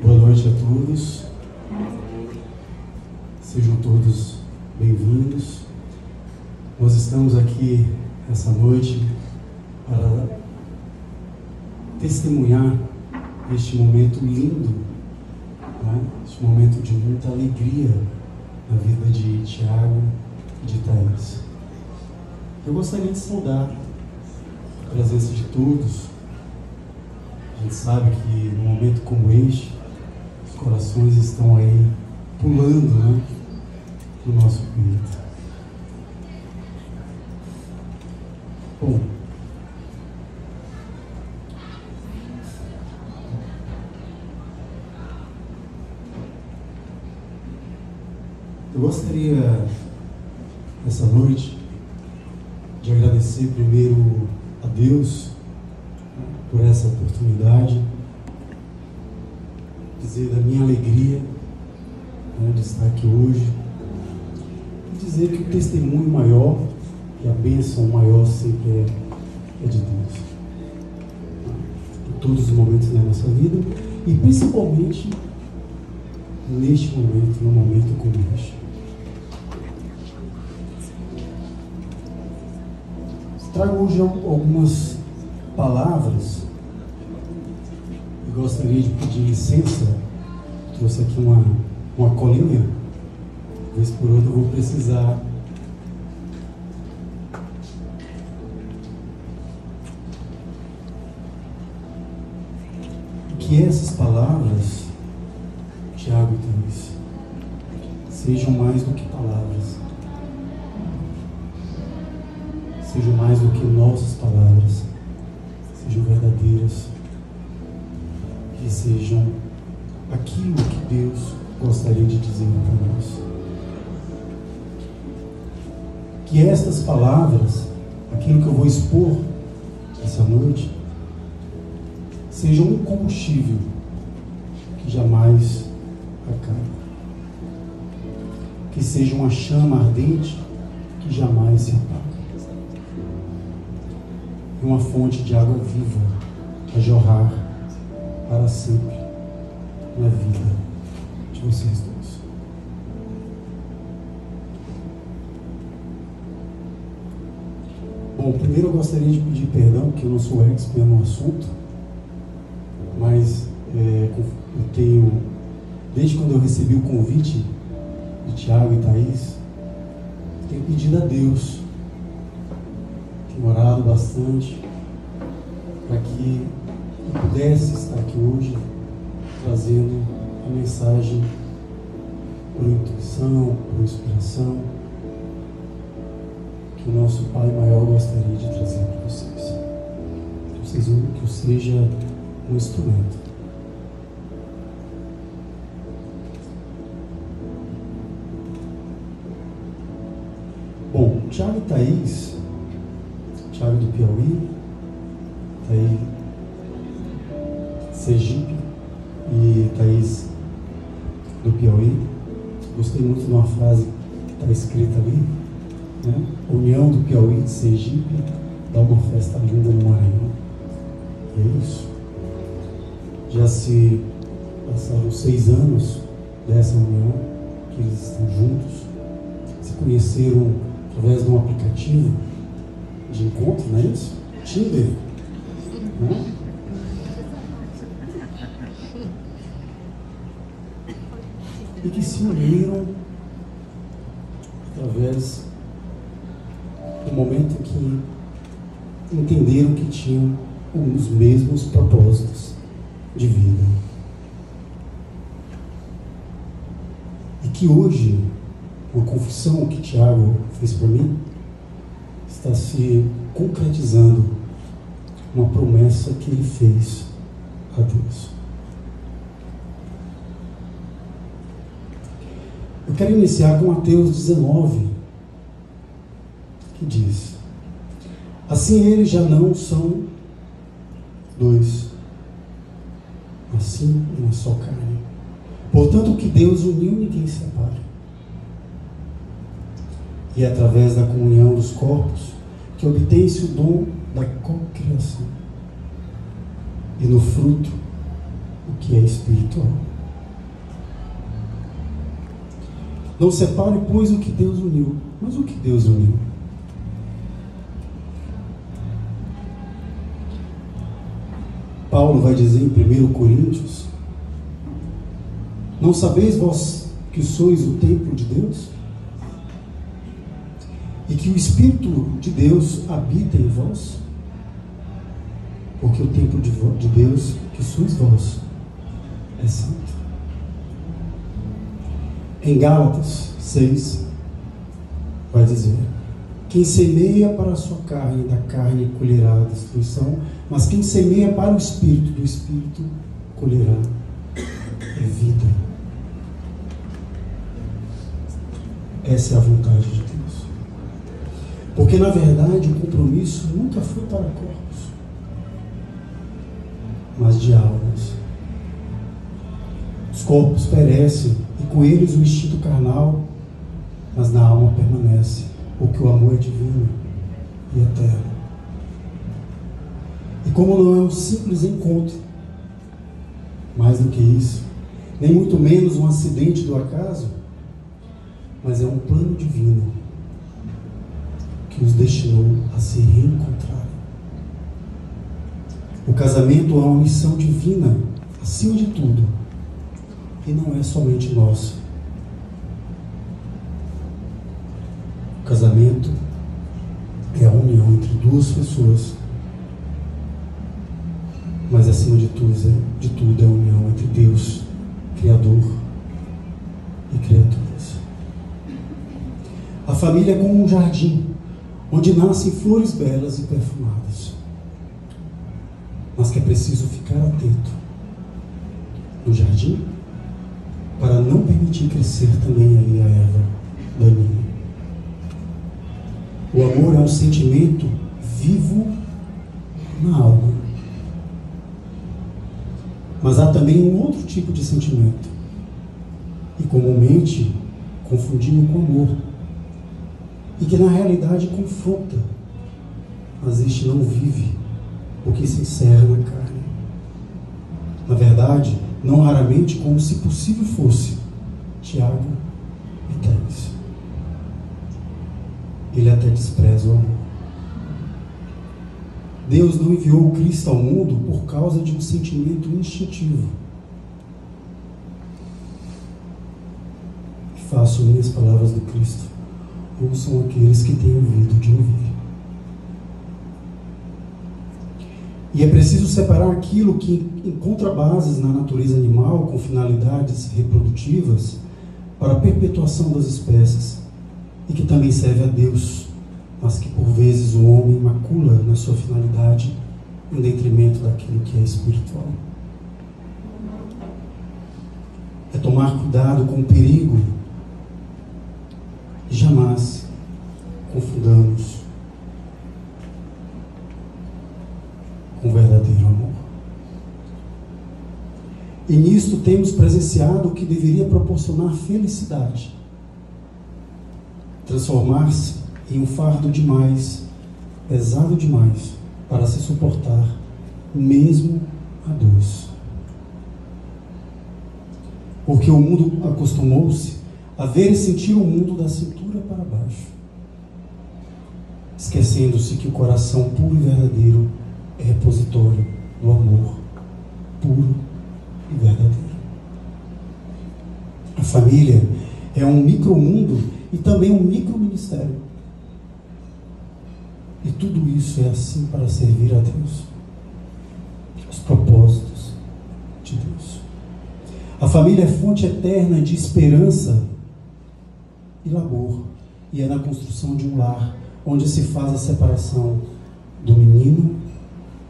Boa noite a todos. Sejam todos bem-vindos. Nós estamos aqui essa noite para testemunhar este momento lindo, né? Este momento de muita alegria na vida de Tiago e de Thaís. Eu gostaria de saudar a presença de todos. A gente sabe que num momento como este, os corações estão aí pulando, né, no nosso peito. Bom, eu gostaria, essa noite, de agradecer primeiro a Deus por essa oportunidade, dizer da minha alegria, né, de estar aqui hoje, e dizer que o testemunho maior e a bênção maior sempre é de Deus, em todos os momentos da nossa vida, e principalmente neste momento, num momento como este. Trago hoje algumas palavras e gostaria de pedir licença. Trouxe aqui uma colinha, vez por outra eu vou precisar. Que essas palavras, Tiago e Thaís, sejam mais do que palavras, sejam mais do que nossas palavras, sejam verdadeiras, que sejam aquilo que Deus gostaria de dizer para nós. Que estas palavras, aquilo que eu vou expor essa noite, sejam um combustível que jamais acaba, que seja uma chama ardente que jamais se apaga, e uma fonte de água viva a jorrar para sempre na vida de vocês dois. Bom, primeiro eu gostaria de pedir perdão, porque eu não sou expert no assunto, mas eu tenho, desde quando eu recebi o convite de Tiago e Thaís, tenho pedido a Deus, tenho orado bastante para que eu pudesse estar aqui hoje trazendo a mensagem por intuição, por inspiração, que o nosso Pai maior gostaria de trazer para vocês. Que eu seja um instrumento. Bom, Tiago e Thaís, Tiago do Piauí, Thaís Sergipe e Thaís do Piauí. Gostei muito de uma frase que está escrita ali, né? União do Piauí de Sergipe dá uma festa linda no Maranhão. E é isso. Já se passaram 6 anos dessa união, que eles estão juntos, se conheceram através de um aplicativo de encontro, não é isso? Tinder, né? E que se uniram através do momento que entenderam que tinham os mesmos propósitos de vida. E que hoje, uma confissão que Tiago fez para mim, está se concretizando uma promessa que ele fez a Deus. Eu quero iniciar com Mateus 19, que diz: assim eles já não são dois, assim uma só carne. Portanto, o que Deus uniu, ninguém separa. E é através da comunhão dos corpos que obtém-se o dom da cocriação. E no fruto o que é espiritual. Não separe, pois, o que Deus uniu. Mas o que Deus uniu? Paulo vai dizer em 1 Coríntios: não sabeis vós que sois o templo de Deus? E que o Espírito de Deus habita em vós? Porque o templo de Deus, que sois vós, é santo. Em Gálatas 6, vai dizer: quem semeia para a sua carne, da carne colherá a destruição, mas quem semeia para o Espírito, do Espírito colherá a vida. Essa é a vontade de Deus. Porque, na verdade, o compromisso nunca foi para corpos, mas de almas. Os corpos perecem, e com eles o instinto carnal, mas na alma permanece, porque o amor é divino e eterno. E como não é um simples encontro, mais do que isso, nem muito menos um acidente do acaso, mas é um plano divino que os destinou a se reencontrarem. O casamento é uma missão divina, acima de tudo, e não é somente nossa. O casamento é a união entre duas pessoas, mas acima de tudo é a união entre Deus, Criador, e criaturas. A família é como um jardim, onde nascem flores belas e perfumadas, mas que é preciso ficar atento no jardim para não permitir crescer também ali a erva daninha. O amor é um sentimento vivo na alma, mas há também um outro tipo de sentimento, e comumente confundido com amor, e que na realidade confronta, mas este não vive, porque se encerra na carne. Na verdade, não raramente como se possível fosse Tiago e 3. Ele até despreza o amor. Deus não enviou o Cristo ao mundo por causa de um sentimento instintivo. Faço minhas palavras do Cristo, ouçam aqueles que têm ouvido de ouvir. E é preciso separar aquilo que encontra bases na natureza animal com finalidades reprodutivas para a perpetuação das espécies e que também serve a Deus, mas que por vezes o homem macula na sua finalidade em detrimento daquilo que é espiritual. É tomar cuidado com o perigo e jamais confundamos com o verdadeiro amor. E nisto temos presenciado o que deveria proporcionar felicidade, transformar-se em um fardo demais, pesado demais, para se suportar, mesmo a dois. Porque o mundo acostumou-se a ver e sentir o mundo da cintura para baixo, esquecendo-se que o coração puro e verdadeiro é repositório do amor puro e verdadeiro. A família é um micromundo e também um microministério. E tudo isso é assim para servir a Deus, os propósitos de Deus. A família é fonte eterna de esperança e labor, e é na construção de um lar onde se faz a separação do menino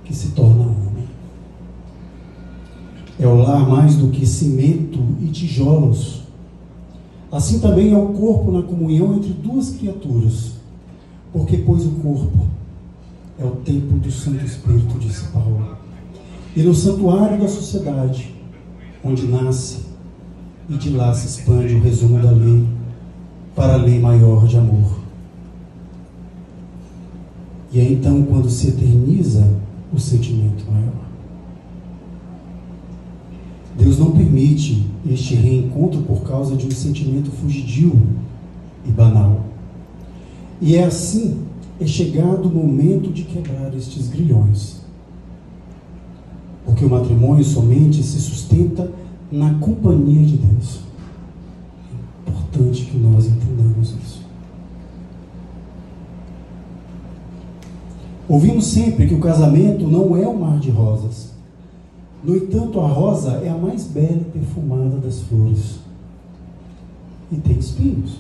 que se torna homem. É o lar mais do que cimento e tijolos. Assim também é o corpo na comunhão entre duas criaturas, porque pois o corpo é o templo do Santo Espírito, disse Paulo, e no santuário da sociedade, onde nasce e de lá se expande o resumo da lei para a lei maior de amor. E é então quando se eterniza o sentimento maior. Deus não permite este reencontro por causa de um sentimento fugidio e banal. E é assim, é chegado o momento de quebrar estes grilhões. Porque o matrimônio somente se sustenta na companhia de Deus. É importante que nós entendamos isso. Ouvimos sempre que o casamento não é um mar de rosas. No entanto, a rosa é a mais bela e perfumada das flores. E tem espinhos.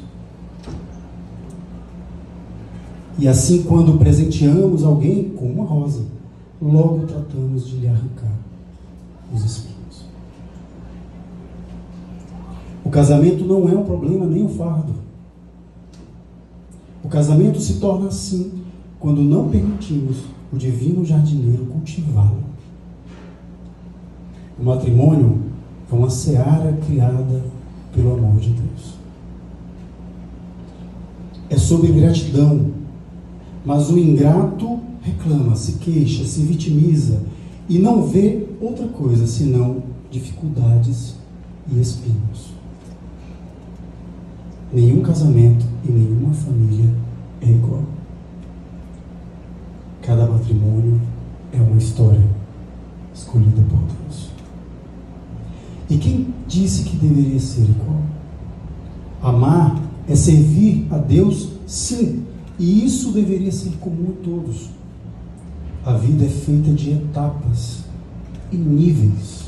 E assim, quando presenteamos alguém com uma rosa, logo tratamos de lhe arrancar os espinhos. O casamento não é um problema nem um fardo. O casamento se torna assim quando não permitimos o divino jardineiro cultivá-lo. O matrimônio é uma seara criada pelo amor de Deus. É sobre gratidão, mas o ingrato reclama, se queixa, se vitimiza e não vê outra coisa senão dificuldades e espinhos. Nenhum casamento e nenhuma família é igual. Cada matrimônio é uma história escolhida por Deus. E quem disse que deveria ser igual? Amar é servir a Deus, sim, e isso deveria ser comum a todos. A vida é feita de etapas e níveis.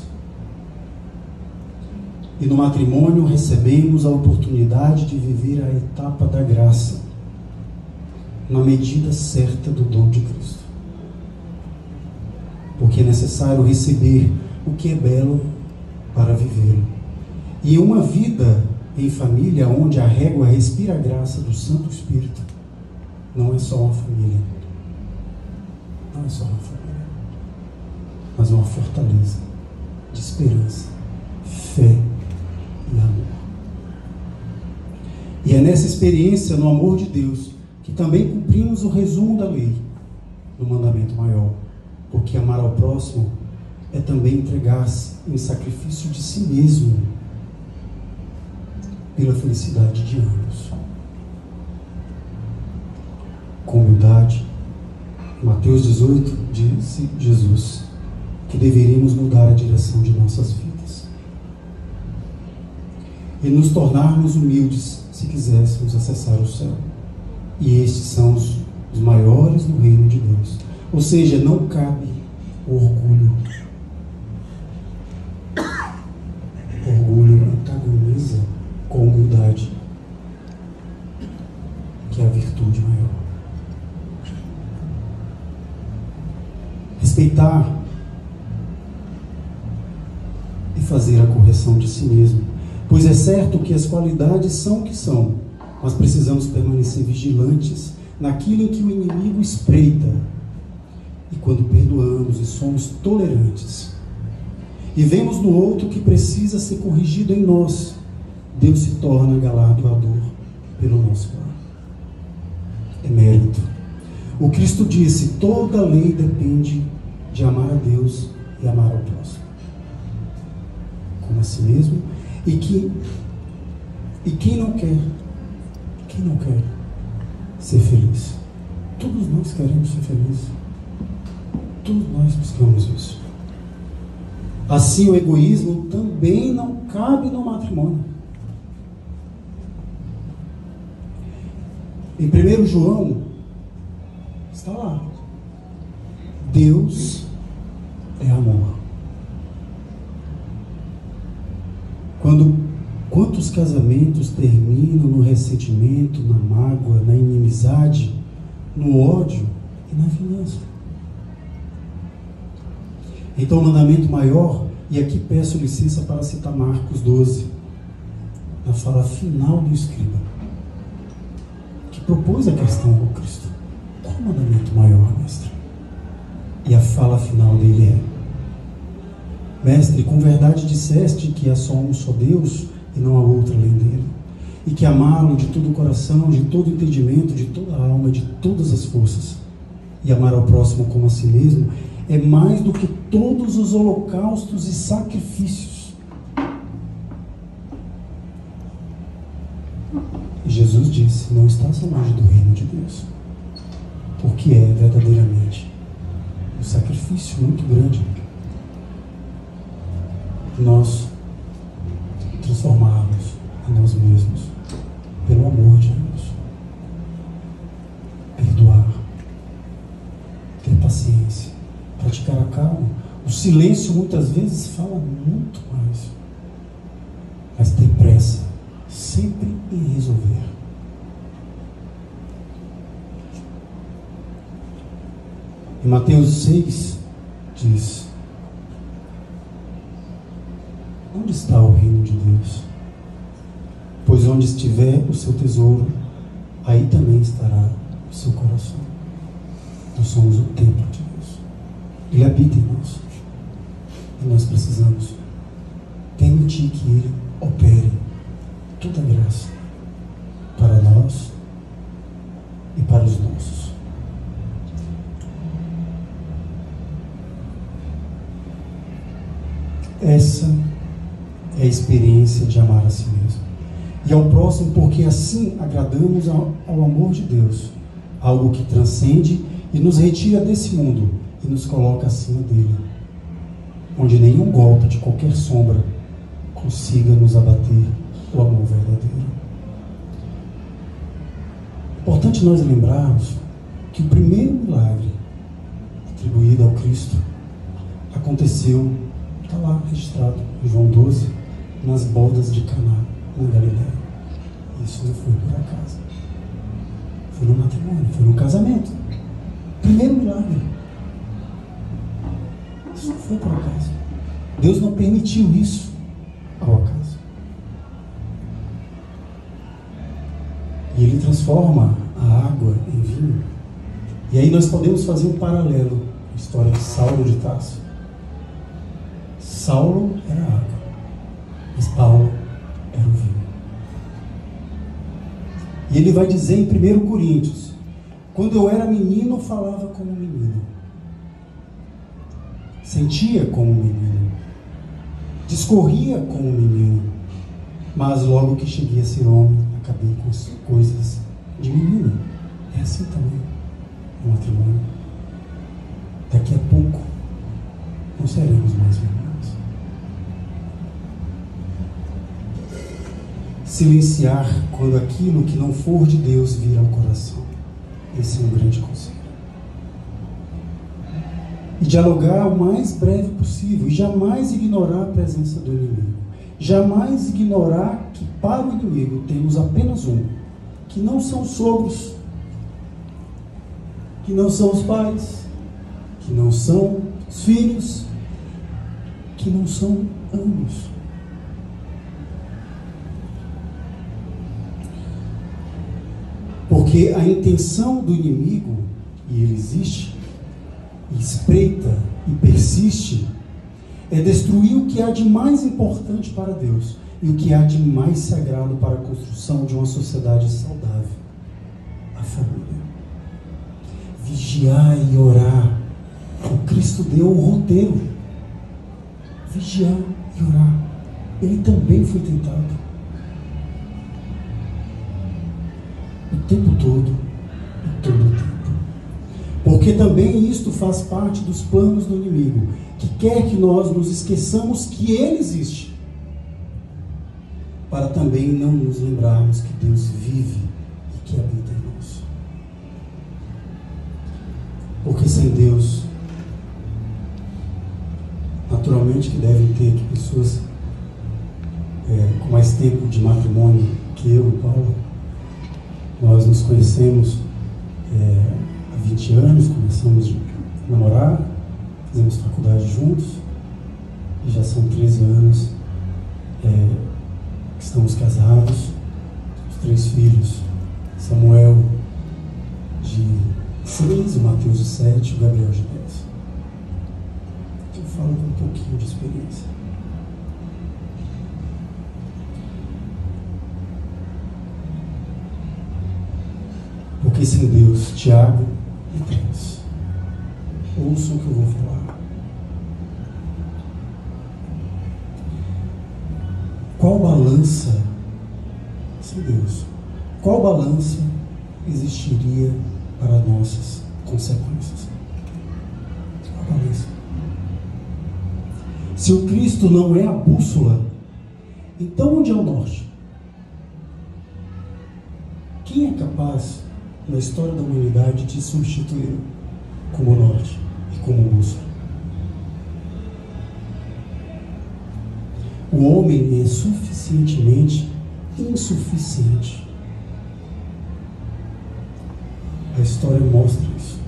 E no matrimônio recebemos a oportunidade de viver a etapa da graça, na medida certa do dom de Cristo. Porque é necessário receber o que é belo para vivê-lo. E uma vida em família onde a régua respira a graça do Santo Espírito não é só uma família. Não é só uma família, mas uma fortaleza de esperança, fé e amor. E é nessa experiência no amor de Deus que também cumprimos o resumo da lei, do mandamento maior, porque amar ao próximo é também entregar-se em sacrifício de si mesmo pela felicidade de ambos. Com humildade, Mateus 18 disse Jesus que deveríamos mudar a direção de nossas vidas e nos tornarmos humildes se quiséssemos acessar o céu. E estes são os maiores no reino de Deus. Ou seja, não cabe o orgulho. Orgulho antagoniza com humildade, que é a virtude maior. Respeitar e fazer a correção de si mesmo, pois é certo que as qualidades são o que são, mas precisamos permanecer vigilantes naquilo em que o inimigo espreita. E quando perdoamos e somos tolerantes e vemos no outro que precisa ser corrigido em nós, Deus se torna galardoador pelo nosso lado. É mérito. O Cristo disse: toda a lei depende de amar a Deus e amar ao próximo como a si mesmo. E quem não quer ser feliz? Todos nós queremos ser felizes. Todos nós buscamos isso. Assim, o egoísmo também não cabe no matrimônio. Em 1 João, está lá: Deus é amor. Quantos casamentos terminam no ressentimento, na mágoa, na inimizade, no ódio e na vingança? Então, o mandamento maior, e aqui peço licença para citar Marcos 12, na fala final do escriba, que propôs a questão ao Cristo: qual o mandamento maior, mestre? E a fala final dele é: mestre, com verdade disseste que há só um só Deus e não há outro além dele, e que amá-lo de todo o coração, de todo o entendimento, de toda a alma, de todas as forças, e amar ao próximo como a si mesmo, é mais do que todos os holocaustos e sacrifícios. E Jesus disse: não estás longe do reino de Deus, porque é verdadeiramente um sacrifício muito grande nós transformarmos em nós mesmos pelo amor de Deus, perdoar, ter paciência, praticar a calma. O silêncio muitas vezes fala muito mais, mas ter pressa sempre em resolver. Em Mateus 6 diz: onde está o reino de Deus? Pois onde estiver o seu tesouro, aí também estará o seu coração. Nós somos o templo de Deus. Ele habita em nós. E nós precisamos permitir que Ele opere toda a graça para nós e para os nossos. Essa é a experiência de amar a si mesmo e ao próximo, porque assim agradamos ao amor de Deus, algo que transcende e nos retira desse mundo e nos coloca acima dele, onde nenhum golpe de qualquer sombra consiga nos abater o amor verdadeiro. Importante nós lembrarmos que o primeiro milagre atribuído ao Cristo aconteceu, está lá registrado em João 12, nas bodas de Caná, na Galileia. Isso não foi por acaso. Foi no matrimônio, foi no casamento. Primeiro milagre. Isso não foi por acaso. Deus não permitiu isso ao acaso. E Ele transforma a água em vinho. E aí nós podemos fazer um paralelo com a história de Saulo de Tarso. Saulo era água, mas Paulo era o vinho. E ele vai dizer em 1 Coríntios: quando eu era menino, falava como menino, sentia como menino, discorria como menino, mas logo que cheguei a ser homem, acabei com as coisas de menino. É assim também no matrimônio. Daqui a pouco não seremos mais meninos. Silenciar quando aquilo que não for de Deus vir ao coração. Esse é um grande conselho. E dialogar o mais breve possível, e jamais ignorar a presença do inimigo. Jamais ignorar que para o inimigo temos apenas um, que não são os sogros, que não são os pais, que não são os filhos, que não são ambos. Porque a intenção do inimigo, e ele existe, espreita e persiste, é destruir o que há de mais importante para Deus e o que há de mais sagrado para a construção de uma sociedade saudável: a família. Vigiar e orar. O Cristo deu o roteiro. Vigiar e orar. Ele também foi tentado. O tempo todo e todo o tempo. Porque também isto faz parte dos planos do inimigo, que quer que nós nos esqueçamos que ele existe, para também não nos lembrarmos que Deus vive e que habita em nós. Porque sem Deus, naturalmente que devem ter aqui pessoas com mais tempo de matrimônio que eu e Paulo. Nós nos conhecemos há 20 anos, começamos a namorar, fizemos faculdade juntos, e já são 13 anos que estamos casados, temos 3 filhos: Samuel de 6, o Mateus de 7 e o Gabriel de 10. Eu falo com um pouquinho de experiência. Porque sem Deus, Tiago e 3, ouçam o que eu vou falar. Qual balança, essa sem Deus, qual balança existiria para nossas consequências? Qual balança? Se o Cristo não é a bússola, então onde é o norte? Quem é capaz, na história da humanidade, de substituir como norte e como bússola? O homem é suficientemente insuficiente. A história mostra isso.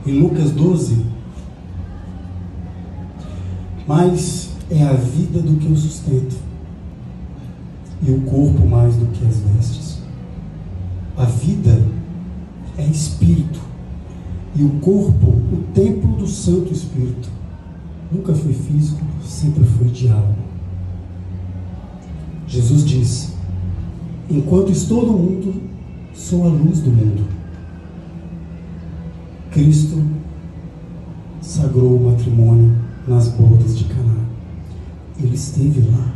Em Lucas 12, mais é a vida do que o sustento, e o corpo mais do que as vestes. A vida é espírito, e o corpo, o templo do Santo Espírito. Nunca foi físico, sempre foi de alma. Jesus disse: enquanto estou no mundo, sou a luz do mundo. Cristo sagrou o matrimônio nas bodas de Caná. Ele esteve lá.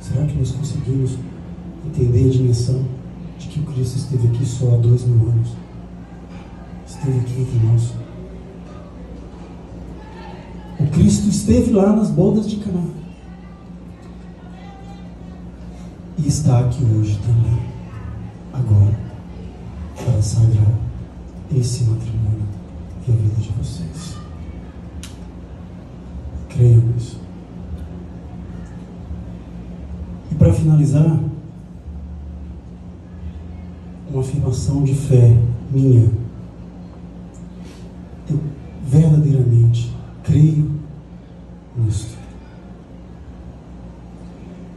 Será que nós conseguimos entender a dimensão de que o Cristo esteve aqui só há 2000 anos? Esteve aqui entre nós. O Cristo esteve lá nas bodas de Caná. E está aqui hoje também, agora, para sagrar esse matrimônio e a vida de vocês. Creiam nisso. E para finalizar, uma afirmação de fé minha. Eu verdadeiramente creio nisso.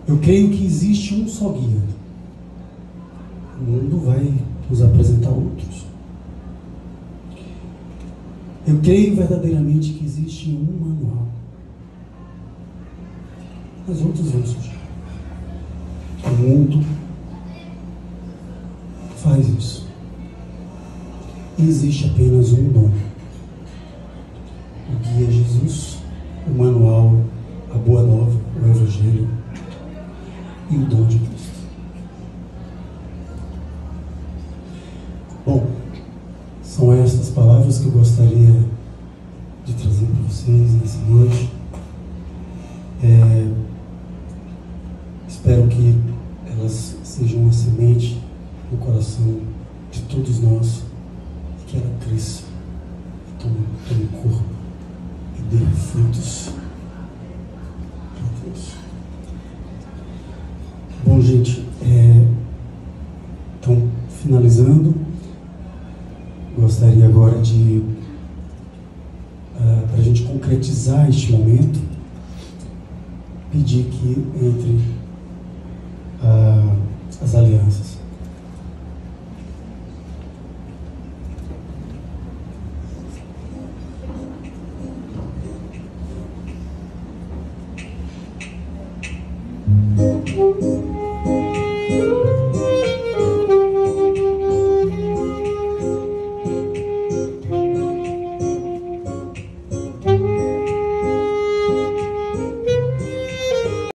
Eu creio que existe um só guia. O mundo vai nos apresentar outros. Eu creio verdadeiramente que existe um manual. Mas outros vão surgir. O mundo faz isso. E existe apenas um dom. O guia é Jesus, o manual, a boa nova, o evangelho e o dom de Cristo. Bom, são essas palavras que eu gostaria de trazer para vocês nessa noite. Espero que elas sejam uma semente no coração de todos nós e que ela cresça e tome corpo e dê frutos para Deus. Bom, gente, então, finalizando, gostaria agora de, para a gente concretizar este momento, pedir que entre as alianças.